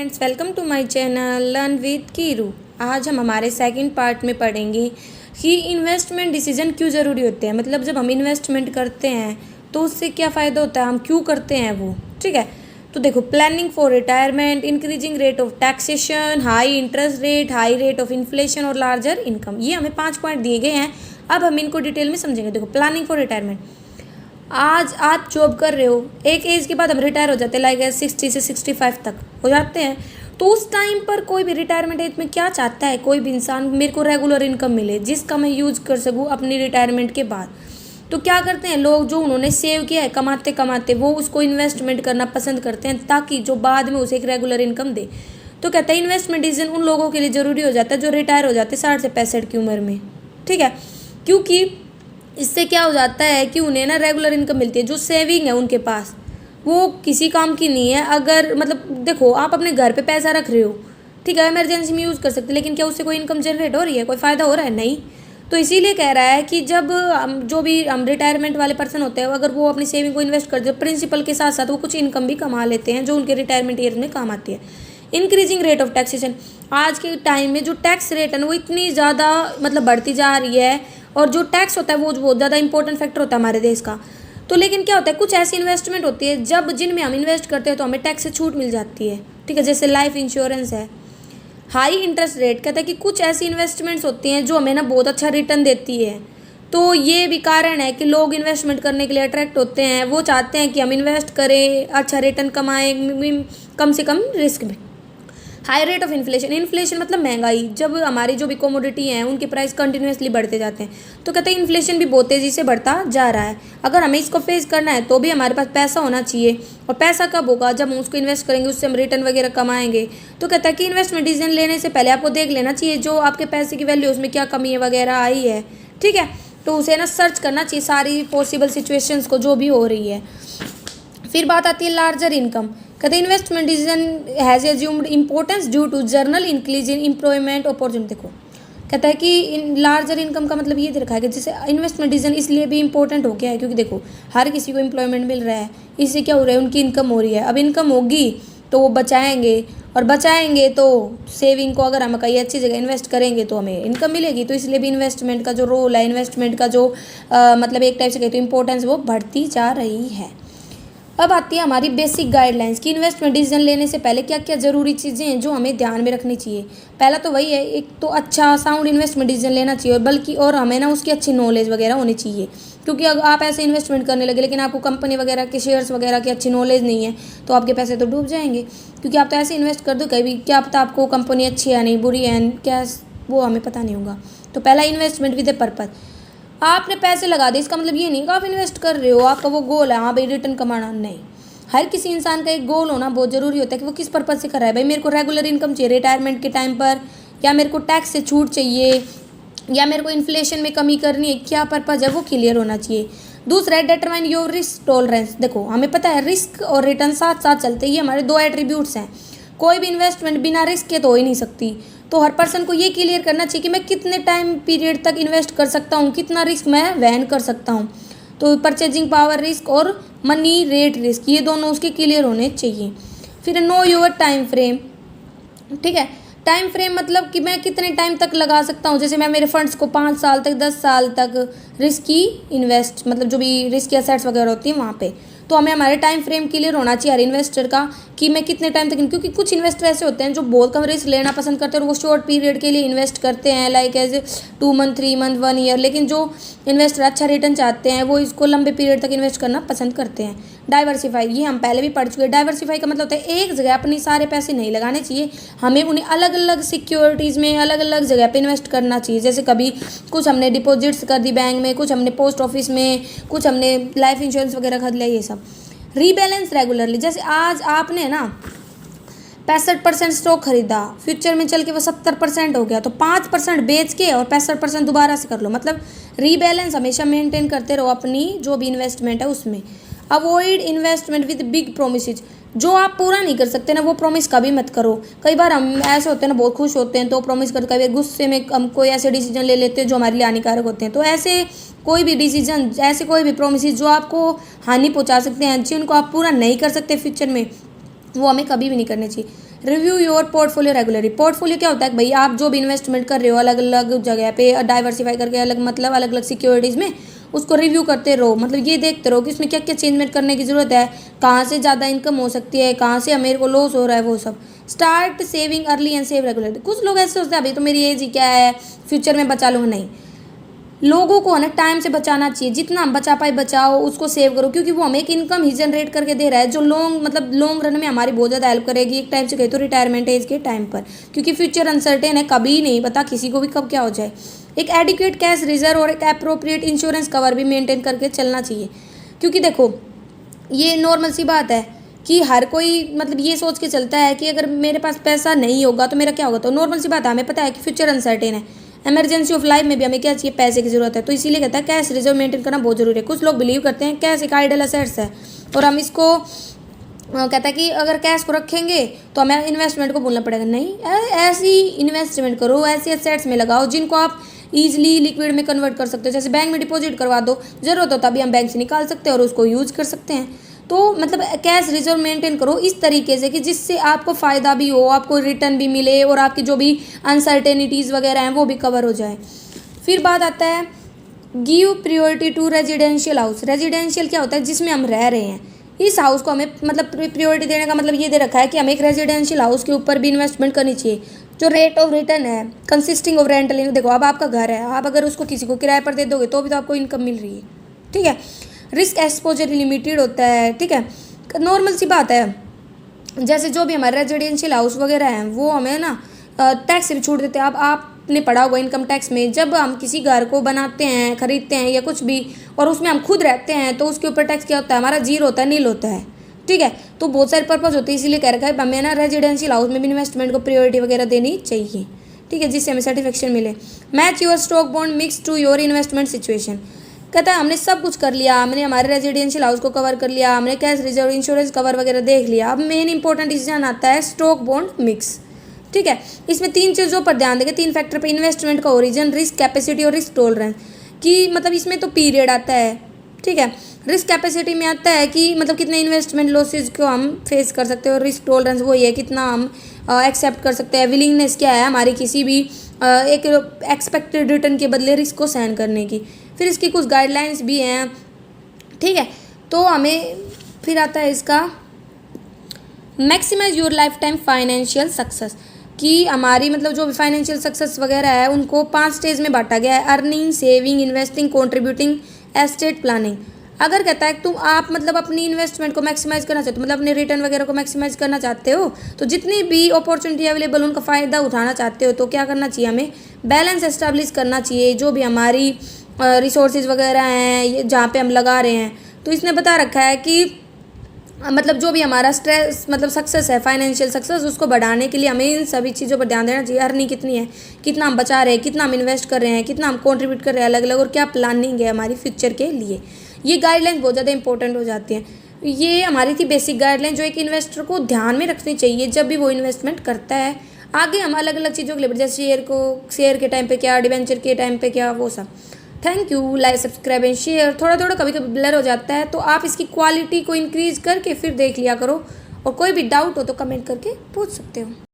Friends, welcome to my channel learn with Keeru. आज हम हमारे सेकंड पार्ट में पढ़ेंगे कि इन्वेस्टमेंट डिसीजन क्यों ज़रूरी होते हैं। मतलब जब हम इन्वेस्टमेंट करते हैं तो उससे क्या फ़ायदा होता है, हम क्यों करते हैं वो। ठीक है, तो देखो, planning for retirement, increasing rate of taxation, high interest rate, high rate of inflation और लार्जर इनकम। ये हमें 5 पॉइंट दिए गए हैं। अब हम इनको डिटेल में समझेंगे। देखो, प्लानिंग फॉर रिटायरमेंट, आज आप जॉब कर रहे हो, एक एज के बाद हम रिटायर हो जाते हैं, लाइक 60 से 65 तक हो जाते हैं। तो उस टाइम पर कोई भी रिटायरमेंट एज में क्या चाहता है, कोई भी इंसान, मेरे को रेगुलर इनकम मिले जिसका मैं यूज कर सकूँ अपनी रिटायरमेंट के बाद। तो क्या करते हैं लोग, जो उन्होंने सेव किया है कमाते कमाते, वो उसको इन्वेस्टमेंट करना पसंद करते हैं ताकि जो बाद में उसे एक रेगुलर इनकम दे। तो कहते हैं इन्वेस्टमेंट डिसीजन उन लोगों के लिए ज़रूरी हो जाता है जो रिटायर हो जाते हैं 60 से 65 की उम्र में। ठीक है, क्योंकि इससे क्या हो जाता है कि उन्हें ना रेगुलर इनकम मिलती है। जो सेविंग है उनके पास वो किसी काम की नहीं है। अगर मतलब देखो, आप अपने घर पे पैसा रख रहे हो, ठीक है, इमरजेंसी में यूज़ कर सकते, लेकिन क्या उससे कोई इनकम जनरेट हो रही है, कोई फ़ायदा हो रहा है? नहीं। तो इसीलिए कह रहा है कि जब हम जो भी हम रिटायरमेंट वाले पर्सन होते हैं, अगर वो अपनी सेविंग को इन्वेस्ट करते हैं, प्रिंसिपल के साथ साथ वो कुछ इनकम भी कमा लेते हैं जो उनके रिटायरमेंट ईयर में काम आती है। इंक्रीजिंग रेट ऑफ टैक्सेशन, आज के टाइम में जो टैक्स रेट है ना वो इतनी ज़्यादा मतलब बढ़ती जा रही है, और जो टैक्स होता है वो बहुत ज़्यादा इंपॉर्टेंट फैक्टर होता है हमारे देश का। तो लेकिन क्या होता है, कुछ ऐसी इन्वेस्टमेंट होती है जब जिनमें हम इन्वेस्ट करते हैं तो हमें टैक्स से छूट मिल जाती है। ठीक है, जैसे लाइफ इंश्योरेंस है। हाई इंटरेस्ट रेट, कहता है कि कुछ ऐसी इन्वेस्टमेंट्स होती हैं जो हमें ना बहुत अच्छा रिटर्न देती है। तो ये भी कारण है कि लोग इन्वेस्टमेंट करने के लिए अट्रैक्ट होते हैं। वो चाहते हैं कि हम इन्वेस्ट करें, अच्छा रिटर्न कमाएं, कम से कम रिस्क में। High rate of inflation, inflation मतलब महंगाई, जब हमारी जो भी कमोडिटी हैं उनके प्राइस कंटिन्यूसली बढ़ते जाते हैं। तो कहते हैं इन्फ्लेशन भी बहुत तेज़ी से बढ़ता जा रहा है। अगर हमें इसको फेस करना है तो भी हमारे पास पैसा होना चाहिए, और पैसा कब होगा, जब हम उसको इन्वेस्ट करेंगे, उससे हम रिटर्न वगैरह कमाएंगे। तो कहता है कि इन्वेस्टमेंट डिसीजन लेने से पहले आपको देख लेना चाहिए जो आपके पैसे की वैल्यू, उसमें क्या कमी है वगैरह आई है। ठीक है, तो उसे ना सर्च करना चाहिए सारी पॉसिबल सिचुएशंस को जो भी हो रही है। फिर बात आती है लार्जर इनकम। कहते हैं investment decision has assumed importance due to general increase in employment opportunity. देखो, कहता है कि इन लार्जर इनकम का मतलब ये देखा है कि जैसे इन्वेस्टमेंट डिसीजन इसलिए भी इंपॉर्टेंट हो गया है क्योंकि देखो, हर किसी को एम्प्लॉयमेंट मिल रहा है, इससे क्या हो रहा है, उनकी इनकम हो रही है। अब इनकम होगी तो वो बचाएंगे, और बचाएंगे तो सेविंग को अगर हम कहीं अच्छी जगह इन्वेस्ट करेंगे तो हमें इनकम मिलेगी। तो इसलिए भी इन्वेस्टमेंट का जो रोल है, इन्वेस्टमेंट का जो मतलब एक टाइप से कहते हैं इंपॉर्टेंस, वो बढ़ती जा रही है। अब आती है हमारी बेसिक गाइडलाइंस कि इन्वेस्टमेंट डिसीजन लेने से पहले क्या क्या ज़रूरी चीज़ें हैं जो हमें ध्यान में रखनी चाहिए। पहला तो वही है, एक तो अच्छा साउंड इन्वेस्टमेंट डिसीजन लेना चाहिए, बल्कि और हमें ना उसकी अच्छी नॉलेज वगैरह होनी चाहिए। क्योंकि अगर आप ऐसे इन्वेस्टमेंट करने लगे लेकिन आपको कंपनी वगैरह के शेयर्स वगैरह की अच्छी नॉलेज नहीं है तो आपके पैसे तो डूब जाएंगे। क्योंकि आप तो ऐसे इन्वेस्ट कर दो, कभी क्या पता आपको कंपनी अच्छी है नहीं बुरी है क्या, वो हमें पता नहीं होगा। तो पहला, इन्वेस्टमेंट विद ए पर्पज़। आपने पैसे लगा दिए, इसका मतलब ये नहीं कि आप इन्वेस्ट कर रहे हो, आपका वो गोल है हाँ भाई रिटर्न कमाना, नहीं। हर किसी इंसान का एक गोल होना बहुत ज़रूरी होता है कि वो किस पर्पज़ से कर रहा है। भाई मेरे को रेगुलर इनकम चाहिए रिटायरमेंट के टाइम पर, या मेरे को टैक्स से छूट चाहिए, या मेरे को इन्फ्लेशन में कमी करनी है, क्या पर्पज़ है वो क्लियर होना चाहिए। दूसरा है डिटरमाइन योर रिस्क टॉलरेंस। देखो, हमें पता है रिस्क और रिटर्न साथ साथ चलते, ये हमारे दो एट्रीब्यूट्स हैं। कोई भी इन्वेस्टमेंट बिना रिस्क के तो हो ही नहीं सकती। तो हर पर्सन को ये क्लियर करना चाहिए कि मैं कितने टाइम पीरियड तक इन्वेस्ट कर सकता हूँ, कितना रिस्क मैं वहन कर सकता हूँ। तो परचेजिंग पावर रिस्क और मनी रेट रिस्क, ये दोनों उसके क्लियर होने चाहिए। फिर नो योर टाइम फ्रेम। ठीक है, टाइम फ्रेम मतलब कि मैं कितने टाइम तक लगा सकता हूँ। जैसे मैं मेरे फंड्स को 5 साल तक, 10 साल तक रिस्की इन्वेस्ट, मतलब जो भी रिस्की एसेट्स वगैरह होती हैं वहाँ पे, तो हमें हमारे टाइम फ्रेम क्लियर होना चाहिए हर इन्वेस्टर का कि मैं कितने टाइम तक। क्योंकि कुछ इन्वेस्टर ऐसे होते हैं जो बहुत कम रिस्क लेना पसंद करते हैं और वो शॉर्ट पीरियड के लिए इन्वेस्ट करते हैं, like as 2 month, 3 month, 1 year. लेकिन जो इन्वेस्टर अच्छा रिटर्न चाहते हैं वो इसको लंबे पीरियड तक इन्वेस्ट करना पसंद करते हैं। डाइवर्सिफाई, ये हम पहले भी पढ़ चुके हैं। डाइवर्सिफाई का मतलब होता है एक जगह अपनी सारे पैसे नहीं लगाने चाहिए, हमें उन्हें अलग अलग सिक्योरिटीज़ में अलग अलग जगह पे इन्वेस्ट करना चाहिए। जैसे कभी कुछ हमने डिपॉजिट्स कर दी बैंक में, कुछ हमने पोस्ट ऑफिस में, कुछ हमने लाइफ इंश्योरेंस वगैरह खरीद लिया, ये सब। रीबैलेंस रेगुलरली, जैसे आज आपने ना 65% स्टॉक खरीदा, फ्यूचर में चल के वो 70% हो गया, तो 5% बेच के और 65% दोबारा से कर लो। मतलब रीबैलेंस हमेशा मेंटेन करते रहो अपनी जो भी इन्वेस्टमेंट है उसमें। Avoid investment with big promises, जो आप पूरा नहीं कर सकते ना वो प्रॉमिस कभी मत करो। कई बार हम ऐसे होते हैं ना, बहुत खुश होते हैं तो प्रॉमिस करते, कई बार गुस्से में हम कोई ऐसे डिसीजन ले लेते हैं जो हमारे लिए हानिकारक होते हैं। तो ऐसे कोई भी डिसीजन, ऐसे कोई भी प्रोमिस जो आपको हानि पहुंचा सकते हैं, जिनको आप पूरा नहीं कर सकते फ्यूचर में, वो हमें कभी भी नहीं करनी चाहिए। Review your portfolio regularly. Portfolio क्या होता है कि भाई आप जो भी इन्वेस्टमेंट कर रहे हो अलग अलग जगह पे डाइवर्सिफाई करके अलग मतलब अलग अलग सिक्योरिटीज़ में, उसको रिव्यू करते रहो। मतलब ये देखते रहो कि इसमें क्या क्या चेंजमेंट करने की ज़रूरत है, कहाँ से ज़्यादा इनकम हो सकती है, कहाँ से मेरे को लॉस हो रहा है, वो सब। Start saving early and save regularly. कुछ लोग ऐसे सोचते हैं अभी तो मेरी एज ही क्या है, फ्यूचर में बचा लूँगा। नहीं, लोगों को ना टाइम से बचाना चाहिए, जितना हम बचा पाए बचाओ, उसको सेव करो, क्योंकि वो हमें एक इनकम ही जनरेट करके दे रहा है जो लॉन्ग रन में हमारी बहुत ज़्यादा हेल्प करेगी, एक टाइम से कहे तो रिटायरमेंट एज के टाइम पर, क्योंकि फ्यूचर अनसर्टेन है, कभी नहीं पता किसी को भी कब क्या हो जाए। एक एडिक्वेट कैश रिजर्व और एक अप्रोप्रिएट इंश्योरेंस कवर भी मेंटेन करके चलना चाहिए, क्योंकि देखो ये नॉर्मल सी बात है कि हर कोई मतलब ये सोच के चलता है कि अगर मेरे पास पैसा नहीं होगा तो मेरा क्या होगा। तो नॉर्मल सी बात है, हमें पता है कि फ्यूचर अनसर्टेन है, इमरजेंसी ऑफ लाइफ में भी हमें क्या चाहिए, पैसे की ज़रूरत है। तो इसीलिए कहता है कैश रिजर्व मेंटेन करना बहुत ज़रूरी है। कुछ लोग बिलीव करते हैं कैश एक आइडल असेट्स है और हम इसको कहता है कि अगर कैश को रखेंगे तो हमें इन्वेस्टमेंट को भूलना पड़ेगा। नहीं, ऐसी इन्वेस्टमेंट करो, ऐसी एसेट्स में लगाओ जिनको आप ईजिली लिक्विड में कन्वर्ट कर सकते हो। जैसे बैंक में डिपॉजिट करवा दो, ज़रूरत हो तभी हम बैंक से निकाल सकते हैं और उसको यूज़ कर सकते हैं। तो मतलब कैश रिजर्व मेंटेन करो इस तरीके से कि जिससे आपको फ़ायदा भी हो, आपको रिटर्न भी मिले और आपकी जो भी अनसर्टेनिटीज़ वगैरह हैं वो भी कवर हो जाए। फिर बात आता है give priority to residential house. Residential क्या होता है, जिसमें हम रह रहे हैं, इस हाउस को हमें मतलब प्रियोरिटी देने का मतलब ये दे रखा है कि हमें एक रेजिडेंशियल हाउस के ऊपर भी इन्वेस्टमेंट करनी चाहिए। जो रेट ऑफ रिटर्न है कंसिस्टिंग ऑफ रेंटल इनकम। देखो अब आपका घर है, आप अगर उसको किसी को किराए पर दे दोगे तो भी तो आपको इनकम मिल रही है, ठीक है। रिस्क एक्सपोजर लिमिटेड होता है, ठीक है, नॉर्मल सी बात है। जैसे जो भी हमारे रेजिडेंशियल हाउस वगैरह हैं वो हमें ना टैक्स से भी छूट देते हैं। अब आपने पढ़ा होगा इनकम टैक्स में, जब हम किसी घर को बनाते हैं, खरीदते हैं या कुछ भी, और उसमें हम खुद रहते हैं तो उसके ऊपर टैक्स क्या होता है, हमारा जीरो होता है, नील होता है, ठीक है। तो बहुत सारे पर्पज़ होते हैं, इसीलिए कह रखा है हमें ना रेजिडेंशियल हाउस में भी इन्वेस्टमेंट को प्रायोरिटी वगैरह देनी चाहिए, ठीक है, जिससे हमें सर्टिफिकेशन मिले। Match your stock bond mix to your investment situation. कहता है हमने सब कुछ कर लिया, हमने हमारे रेजिडेंशियल हाउस को कवर कर लिया, हमने कैश रिजर्व इंश्योरेंस कवर वगैरह देख लिया। अब मेन इंपॉर्टेंट डिसीजन आता है स्टॉक बॉन्ड मिक्स, ठीक है। इसमें 3 चीज़ों पर ध्यान देंगे, 3 फैक्टर पर, इन्वेस्टमेंट का ओरिजिन, रिस्क कैपेसिटी और रिस्क टॉलरेंस। कि मतलब इसमें तो पीरियड आता है, ठीक है। रिस्क कैपेसिटी में आता है कि मतलब कितने इन्वेस्टमेंट लॉसेज को हम फेस कर सकते हैं, और रिस्क टॉलरेंस वो ये कितना हम एक्सेप्ट कर सकते हैं, विलिंगनेस क्या है हमारी किसी भी एक एक्सपेक्टेड रिटर्न के बदले रिस्क को सहन करने की। फिर इसकी कुछ गाइडलाइंस भी हैं, ठीक है। तो हमें फिर आता है इसका maximise your life time financial success, कि हमारी मतलब जो भी फाइनेंशियल सक्सेस वगैरह है उनको 5 स्टेज में बांटा गया है, earning, saving, investing, contributing, estate planning. अगर कहता है कि तुम आप मतलब अपनी इन्वेस्टमेंट को मैक्सिमाइज करना चाहते हो, मतलब अपने रिटर्न वगैरह को मैक्सिमाइज करना चाहते हो, तो जितनी भी अपॉर्चुनिटी अवेलेबल उनका फ़ायदा उठाना चाहते हो, तो क्या करना चाहिए, हमें बैलेंस एस्टेब्लिश करना चाहिए। जो भी हमारी रिसोर्सेज वगैरह हैं जहाँ पे हम लगा रहे हैं, तो इसने बता रखा है कि मतलब जो भी हमारा स्ट्रेस मतलब सक्सेस है, फाइनेंशियल सक्सेस, उसको बढ़ाने के लिए हमें इन सभी चीज़ों पर ध्यान देना चाहिए। अर्निंग कितनी है, कितना हम बचा रहे हैं, कितना हम इन्वेस्ट कर रहे हैं, कितना हम कंट्रीब्यूट कर रहे हैं अलग अलग, और क्या प्लानिंग है हमारी फ्यूचर के लिए। ये गाइडलाइंस बहुत ज़्यादा इंपॉर्टेंट हो जाती हैं। ये हमारी थी बेसिक गाइडलाइन जो एक इन्वेस्टर को ध्यान में रखनी चाहिए जब भी वो इन्वेस्टमेंट करता है। आगे हम अलग अलग चीज़ों के लिए, जैसे शेयर के टाइम पे क्या, डिवेंचर के टाइम पे क्या, वो सब। Thank you, like, subscribe and share. थोड़ा थोड़ा कभी कभी ब्लर हो जाता है, तो आप इसकी क्वालिटी को इंक्रीज़ करके फिर देख लिया करो, और कोई भी डाउट हो तो कमेंट करके पूछ सकते हो।